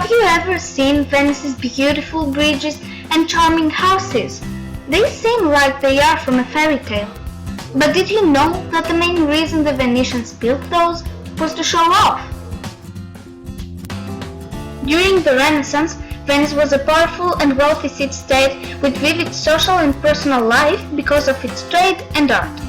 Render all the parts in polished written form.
Have you ever seen Venice's beautiful bridges and charming houses? They seem like they are from a fairy tale. But did you know that the main reason the Venetians built those was to show off? During the Renaissance, Venice was a powerful and wealthy city-state with vivid social and personal life because of its trade and art.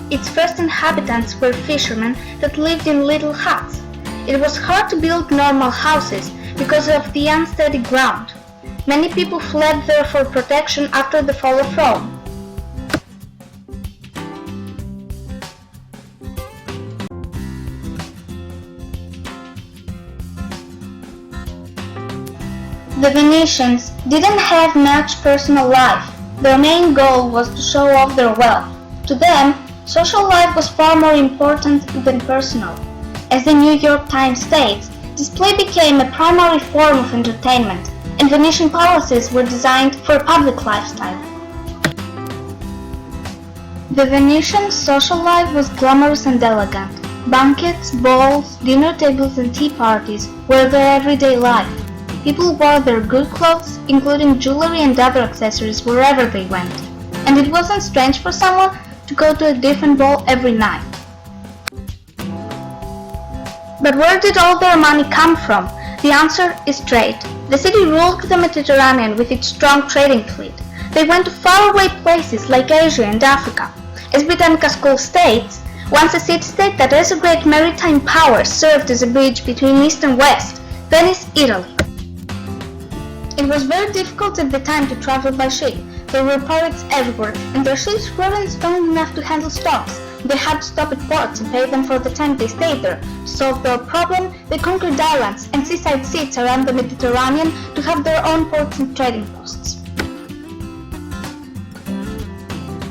Its first inhabitants were fishermen that lived in little huts. It was hard to build normal houses because of the unsteady ground. Many people fled there for protection after the fall of Rome. The Venetians didn't have much personal life. Their main goal was to show off their wealth. To them, social life was far more important than personal. As the New York Times states, display became a primary form of entertainment, and Venetian palaces were designed for a public lifestyle. The Venetian social life was glamorous and elegant. Banquets, balls, dinner tables and tea parties were their everyday life. People wore their good clothes, including jewelry and other accessories, wherever they went, and it wasn't strange for someone to go to a different ball every night. But where did all their money come from? The answer is trade. The city ruled the Mediterranean with its strong trading fleet. They went to faraway places like Asia and Africa. As Britannica School states, once a city-state that has a great maritime power served as a bridge between East and West, Venice, Italy. It was very difficult at the time to travel by ship. There were pirates everywhere, and their ships weren't strong enough to handle storms. They had to stop at ports and pay them for the time they stayed there. To solve their problem, they conquered islands and seaside cities around the Mediterranean to have their own ports and trading posts.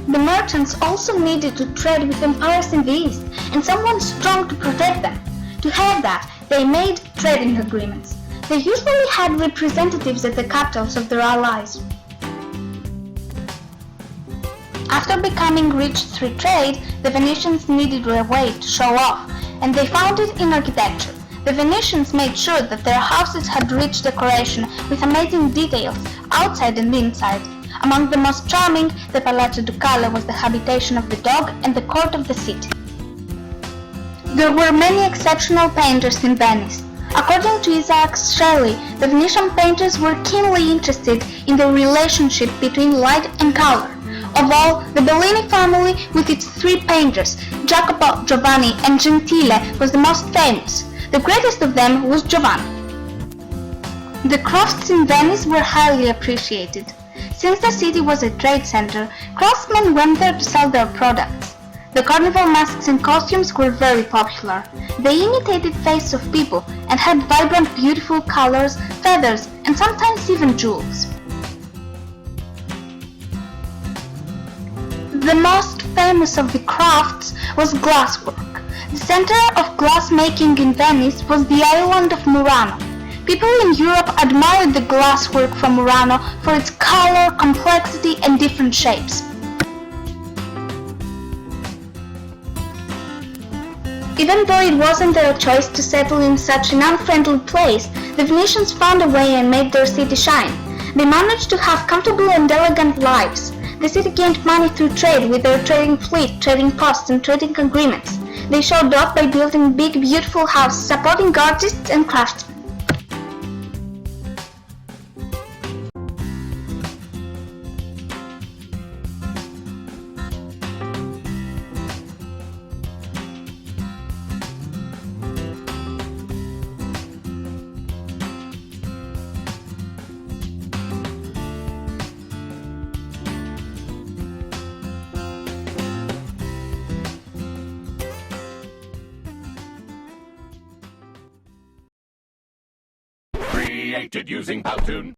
The merchants also needed to trade with empires in the east, and someone strong to protect them. To have that, they made trading agreements. They usually had representatives at the capitals of their allies. After becoming rich through trade, the Venetians needed a way to show off, and they found it in architecture. The Venetians made sure that their houses had rich decoration with amazing details outside and inside. Among the most charming, the Palazzo Ducale was the habitation of the dog and the court of the city. There were many exceptional painters in Venice. According to Isaac Shelley, the Venetian painters were keenly interested in the relationship between light and color. Of all, the Bellini family, with its three painters, Jacopo, Giovanni and Gentile, was the most famous. The greatest of them was Giovanni. The crafts in Venice were highly appreciated. Since the city was a trade center, craftsmen went there to sell their products. The carnival masks and costumes were very popular. They imitated faces of people and had vibrant, beautiful colors, feathers, and sometimes even jewels. The most famous of the crafts was glasswork. The center of glass-making in Venice was the island of Murano. People in Europe admired the glasswork from Murano for its color, complexity, and different shapes. Even though it wasn't their choice to settle in such an unfriendly place, the Venetians found a way and made their city shine. They managed to have comfortable and elegant lives. The city gained money through trade with their trading fleet, trading posts, and trading agreements. They showed off by building big, beautiful houses, supporting artists and craftsmen. Created using Powtoon.